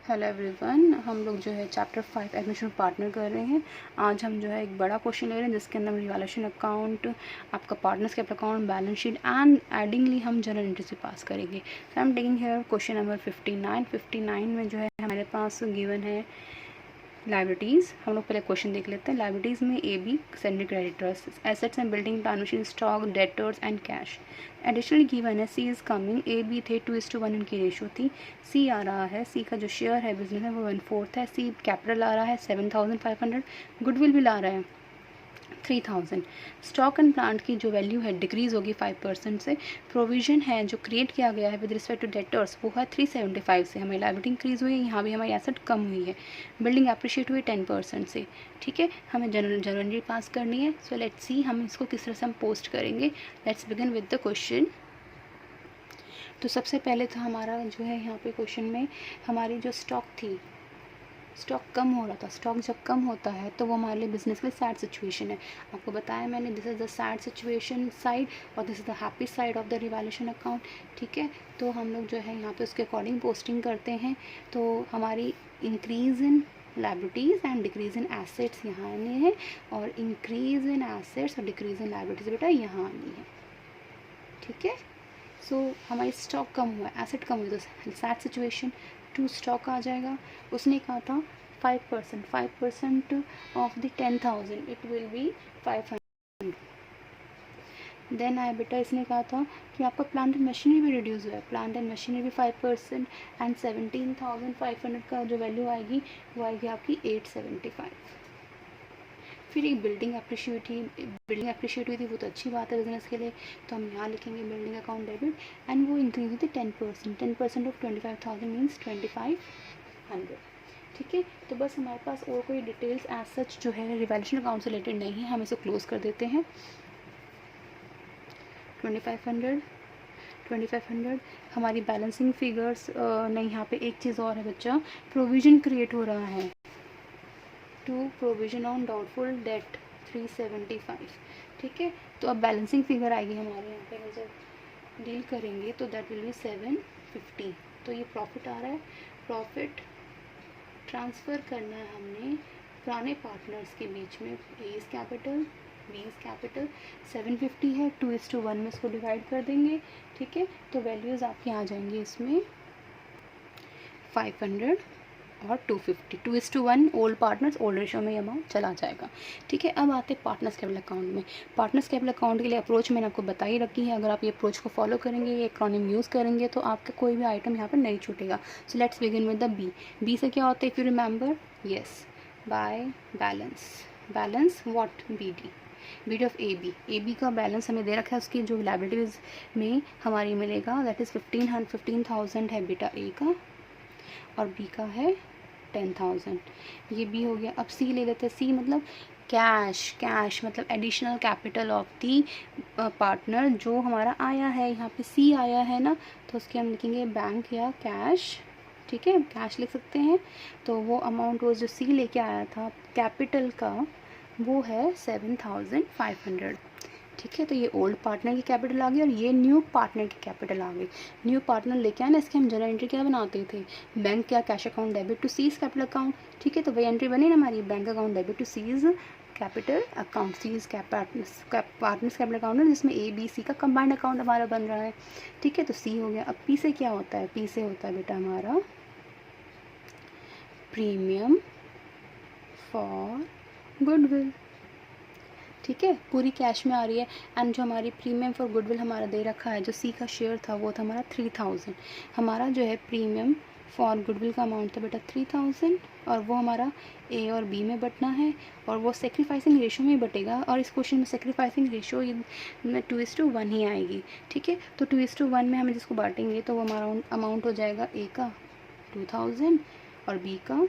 Hello everyone, हम लोग जो है चैप्टर 5 एडमिशन पार्टनर कर रहे हैं। आज हम जो है एक बड़ा क्वेश्चन ले रहे हैं जिसके अंदर रिवैल्यूएशन अकाउंट, आपका partners capital account, balance sheet and एडिंगली हम जनरल एंट्री से पास करेंगे। So I am taking here question number 59 में जो है हमारे पास गिवन है लाइबिलिटीज़। हम लोग पहले क्वेश्चन देख लेते हैं। लाइबिलिटीज़ में A B sundry creditors, assets and building, plant machine, stock, debtors and cash. Additionally given है C is coming, A B थे 2:1 इनकी रेशो थी। सी आ रहा है, सी का जो शेयर है बिजनेस है वो 1/4 है। सी कैपिटल आ रहा है 7,500, गुडविल भी ला रहा है 3,000। स्टॉक एंड प्लांट की जो वैल्यू है डिक्रीज़ होगी 5% से। प्रोविजन है जो क्रिएट किया गया है विद रिस्पेक्ट टू डेटर्स वो है 375 से। हमारी लाइबिलिटी इंक्रीज़ हुई है, यहाँ भी हमारी एसेट कम हुई है। बिल्डिंग अप्रिशिएट हुई 10% से। ठीक है, हमें जनरल पास करनी है। सो लेट्स सी हम इसको किस तरह से हम पोस्ट करेंगे। Let's begin with the question. तो सबसे पहले तो हमारा जो है यहाँ पे क्वेश्चन में हमारी जो स्टॉक थी, स्टॉक कम हो रहा था। स्टॉक जब कम होता है तो वो हमारे लिए बिजनेस के लिए सैड सिचुएशन है। आपको बताया मैंने, this is the sad situation side और this is the happy side of the revaluation account. ठीक है, तो हम लोग जो है यहाँ पे उसके अकॉर्डिंग पोस्टिंग करते हैं। तो हमारी increase in liabilities and decrease in assets यहाँ आनी है, और इंक्रीज़ इन एसेट्स और डिक्रीज़ इन लाइबिलिटीज़ बेटा यहाँ आनी है। ठीक है, सो हमारी स्टॉक कम हुआ, एसेट कम हुई, तो सैड सिचुएशन टू स्टॉक आ जाएगा। उसने कहा था 5% of the 10,000 it will be 500। Then आए बेटा, इसने कहा था कि आपका प्लांट एंड मशीनरी भी रिड्यूस हुआ है। प्लांट एंड मशीनरी भी 5% एंड 17,500 का जो वैल्यू आएगी वो आएगी आपकी 875। फिर एक बिल्डिंग अप्रिशिएट हुई थी, वो तो अच्छी बात है बिजनेस के लिए, तो हम यहाँ लिखेंगे बिल्डिंग अकाउंट डेबिट एंड वो इंक्रीज हुई थी 10% ऑफ 25,000 मीन्स 2,500। ठीक है, तो बस हमारे पास और कोई डिटेल्स एज सच जो है रिवैल्यूएशन अकाउंट से रिलेटेड नहीं है, हम इसे क्लोज कर देते हैं। 2500 हमारी बैलेंसिंग फिगर्स नहीं, यहाँ पे एक चीज़ और है बच्चा, प्रोविज़न क्रिएट हो रहा है to provision on doubtful debt 375। ठीक है, तो अब बैलेंसिंग फिगर आएगी हमारे यहाँ पे जब डील करेंगे तो दैट विल बी 750। तो ये प्रॉफिट आ रहा है, प्रॉफिट ट्रांसफ़र करना है हमने पुराने पार्टनर्स के बीच में। A is capital, B is capital, 750 है, 2:1 में इसको डिवाइड कर देंगे। ठीक है, तो वैल्यूज़ आपकी आ जाएंगी इसमें 500 और 250, 2:1 ओल्ड पार्टनर्स ओल्ड रेशो में ये अमाउंट चला जाएगा। ठीक है, अब आते हैं पार्टनर्स कैपिटल अकाउंट में। पार्टनर्स कैपिटल अकाउंट के लिए अप्रोच मैंने आपको बता ही रखी है। अगर आप ये अप्रोच को फॉलो करेंगे, ये एक्रोनिम यूज़ करेंगे तो आपका कोई भी आइटम यहाँ पर नहीं छूटेगा। So let's begin with the B. B से क्या होता है, if you remember, yes, by balance. Balance what, B D, B D of A B का बैलेंस हमें दे रखा है, उसकी जो लाइबिलिटीज़ में हमारी मिलेगा दैट इज़ 15,000 है बेटा ए का, और बी का है 10,000। ये बी हो गया। अब सी ले लेते हैं। सी मतलब कैश मतलब additional capital of the partner जो हमारा आया है, यहाँ पे सी आया है ना, तो उसके हम लिखेंगे बैंक या कैश। ठीक है, कैश लिख सकते हैं। तो वो अमाउंट वो जो सी लेके आया था कैपिटल का वो है 7,500। ठीक है, तो ये ओल्ड पार्टनर की कैपिटल आ गई और ये न्यू पार्टनर की कैपिटल आ गई। न्यू पार्टनर लेके आए ना, इसके हम जनरल एंट्री क्या बनाते थे, बैंक या cash account debit to C's capital account. ठीक है, तो वही एंट्री बनी ना हमारी, bank account debit to C's capital account, C's partners capital account है जिसमें ए बी सी का कंबाइंड अकाउंट हमारा बन रहा है। ठीक है, तो सी हो गया। अब पी से क्या होता है, पी से होता है बेटा हमारा प्रीमियम फॉर गुडविल। ठीक है, पूरी कैश में आ रही है। एंड जो हमारी प्रीमियम फॉर गुडविल हमारा दे रखा है, जो सी का शेयर था वो था हमारा 3,000। हमारा जो है प्रीमियम फॉर गुडविल का अमाउंट था बेटा 3,000, और वो हमारा ए और बी में बटना है, और वो सेक्रीफाइसिंग रेशो में बटेगा। और इस क्वेश्चन में सेक्रीफाइसिंग रेशो में 2:1 ही आएगी। ठीक है, तो 2:1 में हमें जिसको बांटेंगे तो वो हमारा अमाउंट हो जाएगा ए का 2,000 और बी का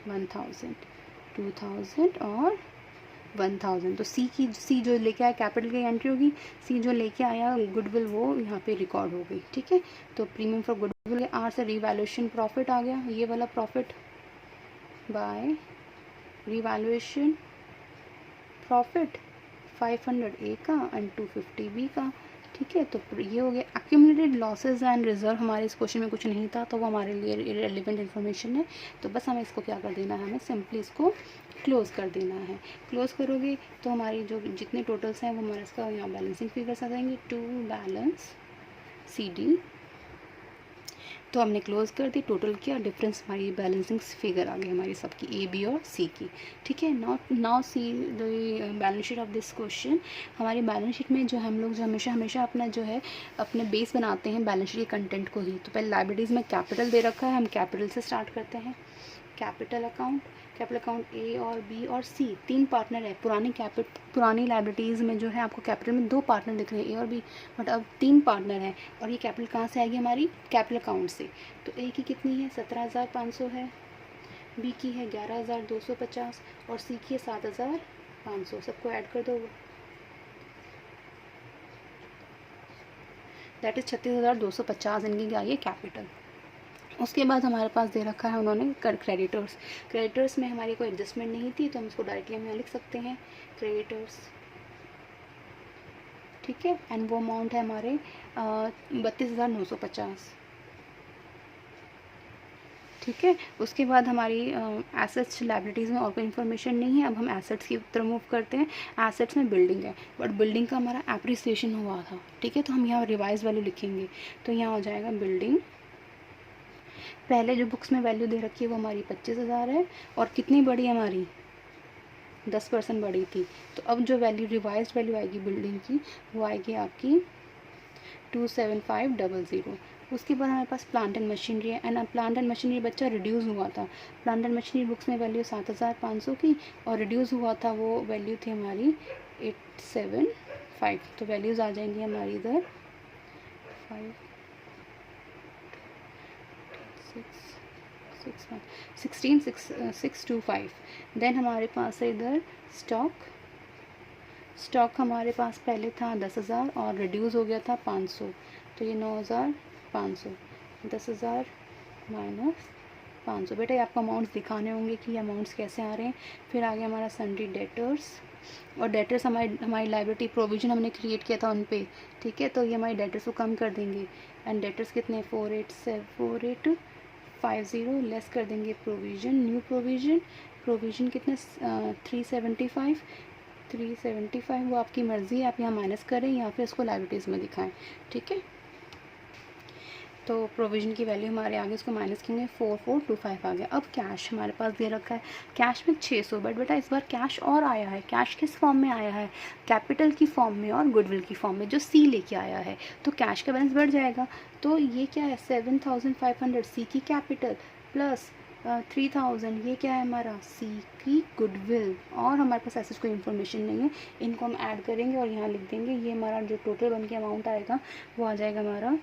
1,000, 2,000 और 1,000। तो सी जो लेके आया कैपिटल की एंट्री होगी, सी जो लेके आया गुडविल वो यहाँ पे रिकॉर्ड हो गई। ठीक है, तो प्रीमियम फॉर गुडविल आर से रिवैल्यूएशन प्रॉफिट आ गया, ये वाला प्रॉफिट बाय रिवैल्यूएशन प्रॉफिट 500 ए का एंड 250 बी का। ठीक है। तो ये हो गया। एक्यूमुलेटेड लॉसेज एंड रिजर्व हमारे इस क्वेश्चन में कुछ नहीं था, तो वो हमारे लिए इरेलीवेंट इन्फॉर्मेशन है। तो बस हमें इसको क्या कर देना है, हमें सिंपली इसको क्लोज़ कर देना है। क्लोज़ करोगे तो हमारी जो जितने टोटल्स हैं वो हमारे इसका यहाँ बैलेंसिंग फिगर्स आ जाएंगे, टू बैलेंस CD। तो हमने क्लोज़ कर दी, टोटल किया, डिफरेंस हमारी बैलेंसिंग फिगर आ गई हमारी सबकी A, B और C की। ठीक है। Now see the balance sheet of this question. हमारी बैलेंस शीट में जो हम लोग जो हमेशा अपना जो है अपने बेस बनाते हैं बैलेंस शीट के कंटेंट को ही। तो पहले लाइबिलिटीज़ में कैपिटल दे रखा है, हम कैपिटल से स्टार्ट करते हैं। कैपिटल अकाउंट A और B और C तीन पार्टनर है। पुरानी लाइबिलिटीज़ में जो है आपको कैपिटल में दो पार्टनर दिख रहे हैं, A और B, बट अब तीन पार्टनर हैं। और ये कैपिटल कहाँ से आएगी, हमारी कैपिटल अकाउंट से। तो A की कितनी है, 17,500 है, B की है 11,250 और C की है 7,500। सबको ऐड कर दो, दैट इज़ 36,250 इनकी क्या, ये कैपिटल। उसके बाद हमारे पास दे रखा है उन्होंने क्रेडिटर्स में हमारी कोई एडजस्टमेंट नहीं थी, तो हम इसको डायरेक्टली हम यहाँ लिख सकते हैं क्रेडिटर्स। ठीक है। एंड वो अमाउंट है हमारे 32,950। ठीक है। उसके बाद हमारी एसेट्स लाइबिलिटीज़ में और कोई इन्फॉर्मेशन नहीं है। अब हम एसेट्स की तरफ मूव करते हैं। एसेट्स में बिल्डिंग है, बट बिल्डिंग का हमारा एप्रिसिएशन हुआ था। ठीक है। तो हम यहाँ रिवाइज वैल्यू लिखेंगे, तो यहाँ हो जाएगा बिल्डिंग। पहले जो बुक्स में वैल्यू दे रखी है वो हमारी 25,000 है, और कितनी बढ़ी हमारी 10% बढ़ी थी। तो अब जो वैल्यू रिवाइज वैल्यू आएगी बिल्डिंग की वो आएगी आपकी 27500। उसके बाद हमारे पास प्लांट एंड मशीनरी है, एंड प्लांट एंड मशीनरी बच्चा रिड्यूस हुआ था। प्लांट एंड मशीनरी बुक्स में वैल्यू 7,500 की, और रिड्यूस हुआ था वो वैल्यू थी हमारी 875। तो वैल्यूज़ आ जाएंगी हमारी इधर 16,625। देन हमारे पास है इधर स्टॉक हमारे पास पहले था 10,000 और रिड्यूस हो गया था 500, तो ये 9,500। 10,000 माइनस 500। बेटा ये आपको अमाउंट्स दिखाने होंगे कि ये अमाउंट्स कैसे आ रहे हैं। फिर आ गया हमारा सन्ड्री डेटर्स, और डेटर्स हमारी लाइबिलिटी प्रोविजन हमने क्रिएट किया था उन पे। ठीक है। तो ये हमारी डेटर्स को कम कर देंगे, एंड डेटर्स कितने 4850 लेस कर देंगे प्रोविजन। न्यू प्रोविजन कितने 375 वो आपकी मर्ज़ी है, आप यहाँ माइनस करें या फिर इसको लाइबिलिटीज़ में दिखाएं। ठीक है। तो प्रोविजन की वैल्यू हमारे आगे इसको माइनस करेंगे 4425 आ गया। अब कैश हमारे पास दे रखा है, कैश में 600, बट बेटा इस बार कैश और आया है। कैश किस फॉर्म में आया है, कैपिटल की फॉर्म में और गुडविल की फॉर्म में, जो C लेके आया है। तो कैश का बैलेंस बढ़ जाएगा। तो ये क्या है 7,500 C की कैपिटल प्लस 3,000 ये क्या है हमारा C की गुडविल, और हमारे पास ऐसी कोई इन्फॉर्मेशन नहीं है। इनको हम ऐड करेंगे और यहाँ लिख देंगे। ये हमारा जो टोटल बन के अमाउंट आएगा वो आ जाएगा हमारा,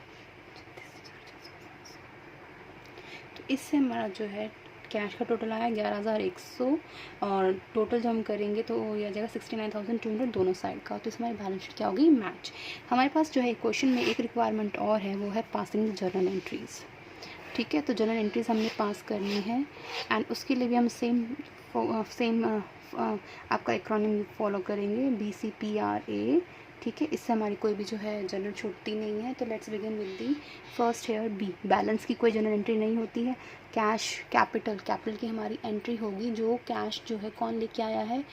इससे हमारा जो है कैश का टोटल आया 11,100, और टोटल जो हम करेंगे तो ये आ जाएगा 69,200 दोनों साइड का। तो इसमें हमारी बैलेंस शीट क्या होगी, मैच। हमारे पास जो है क्वेश्चन में एक रिक्वायरमेंट और है, वो है पासिंग द जर्नल एंट्रीज़। ठीक है। तो जर्नल एंट्रीज़ हमने पास करनी है, एंड उसके लिए भी हम सेम आपका एक्रोनिम फॉलो करेंगे, BCPRA। ठीक है। इससे हमारी कोई भी जो है जनरल छूटती नहीं है। तो let's begin with the first here B। Balance की कोई जनरल एंट्री नहीं होती है। कैश कैपिटल की हमारी एंट्री होगी, जो कैश जो है कौन लेके आया है,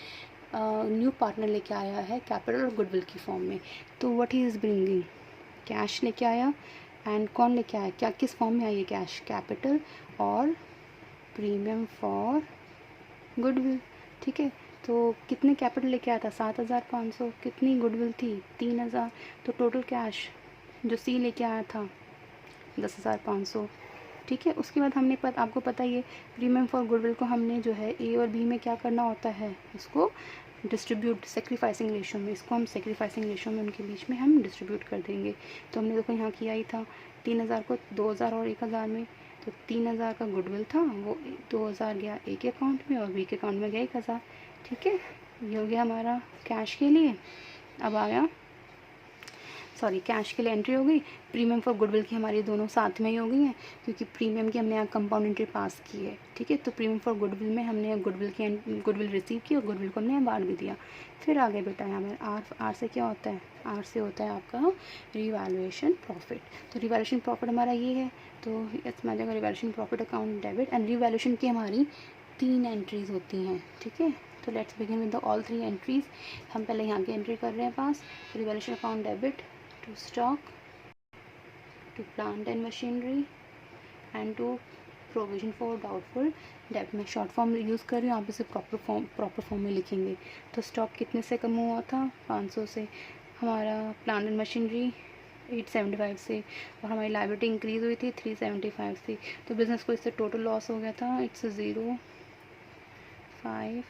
न्यू पार्टनर लेके आया है कैपिटल और गुडविल की फॉर्म में। तो what he is bringing, cash लेके आया, एंड कौन लेके आया, क्या किस फॉर्म में आई है कैश, कैपिटल और प्रीमियम फॉर गुडविल। ठीक है। तो कितने कैपिटल लेके आया था 7,500, कितनी गुडविल थी 3,000, तो टोटल कैश जो C लेके आया था 10,500। ठीक है। उसके बाद हमने आपको पता ही है प्रीमियम फॉर गुडविल को हमने जो है A और B में क्या करना होता है, इसको डिस्ट्रीब्यूट सेक्रीफाइसिंग रेशो में, इसको हम सेक्रीफाइसिंग रेशो में उनके बीच में हम डिस्ट्रीब्यूट कर देंगे। तो हमने देखो यहाँ किया ही था 3,000 को 2,000 और 1,000 में, तो 3,000 का गुडविल था, वो 2,000 गया A के अकाउंट में और B के अकाउंट में गया 1,000। ठीक है। ये हो गया हमारा कैश के लिए। अब आया सॉरी कैश के लिए एंट्री हो गई, प्रीमियम फॉर गुडविल की हमारी दोनों साथ में ही हो गई हैं क्योंकि प्रीमियम की हमने यहाँ कंपाउंड एंट्री पास की है, ठीक है। तो प्रीमियम फॉर गुडविल में हमने गुडविल रिसीव की और गुडविल को हमने बांट भी दिया। फिर आगे बेटा यहाँ में आर से क्या होता है, आर से होता है आपका रिवैल्यूएशन प्रॉफिट। तो रिवैल्यूएशन प्रॉफिट हमारा ये है, तो इसमें आ जाएगा revaluation profit account debit. And revaluation की हमारी 3 एंट्रीज होती हैं, ठीक है। तो let's begin with the all 3 entries. हम पहले यहाँ की एंट्री कर रहे हैं pass, revaluation account debit to stock, to plant and machinery and to provision for doubtful डेब्ट। मैं शॉर्ट फॉर्म यूज़ कर रही हूँ, आप इसे प्रॉपर फॉर्म में लिखेंगे। तो स्टॉक कितने से कम हुआ था, 500 से। हमारा प्लांट एंड मशीनरी 875 से, और हमारी लायबिलिटी इंक्रीज़ हुई थी 375 से। तो बिज़नेस को इससे टोटल लॉस हो गया था, इट्स 0, 5,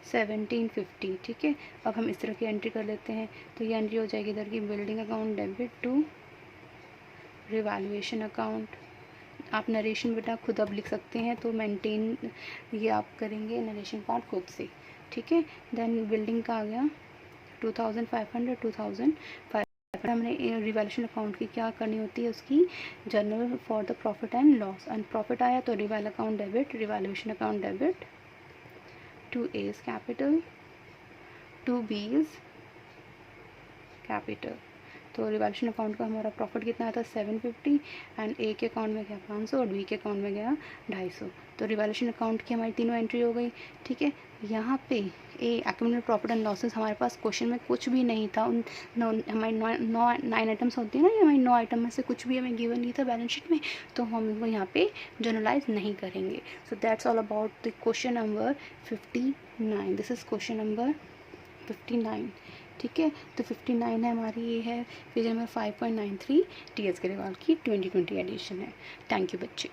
1750, ठीक है। अब हम इस तरह की एंट्री कर लेते हैं। तो ये एंट्री हो जाएगी इधर की building account debit to revaluation account. आप नरेशन बेटा खुद अब लिख सकते हैं, तो मेंटेन ये आप करेंगे नरेशन पार्ट खुद से, ठीक है। देन बिल्डिंग का आ गया 2500, 2500। हमने रिवैल्यूएशन अकाउंट की क्या करनी होती है, उसकी journal for the profit and loss. And profit आया तो reval account debit, revaluation account debit to A's capital, to B's capital. तो रिवैल्यूएशन अकाउंट का हमारा प्रॉफिट कितना आया था 750, एंड ए के अकाउंट में गया 500 और बी के अकाउंट में गया 250। तो रिवैल्यूएशन अकाउंट की हमारी तीनों एंट्री हो गई, ठीक है। यहाँ पे ए एक्यूमुलेटेड प्रॉफिट एंड लॉसेस हमारे पास क्वेश्चन में कुछ भी नहीं था। उन हमारी 9 आइटम्स होती है ना, हमारी 9 आइटम में से कुछ भी हमें गिवन नहीं था बैलेंस शीट में, तो हम इनको यहाँ पे जनरलाइज नहीं करेंगे। So that's all about the question number 59। This is question number 59, ठीक है। तो 59 है हमारी, ये है page number 5.93 T S Grewal की 2020 एडिशन है। थैंक यू बच्चे।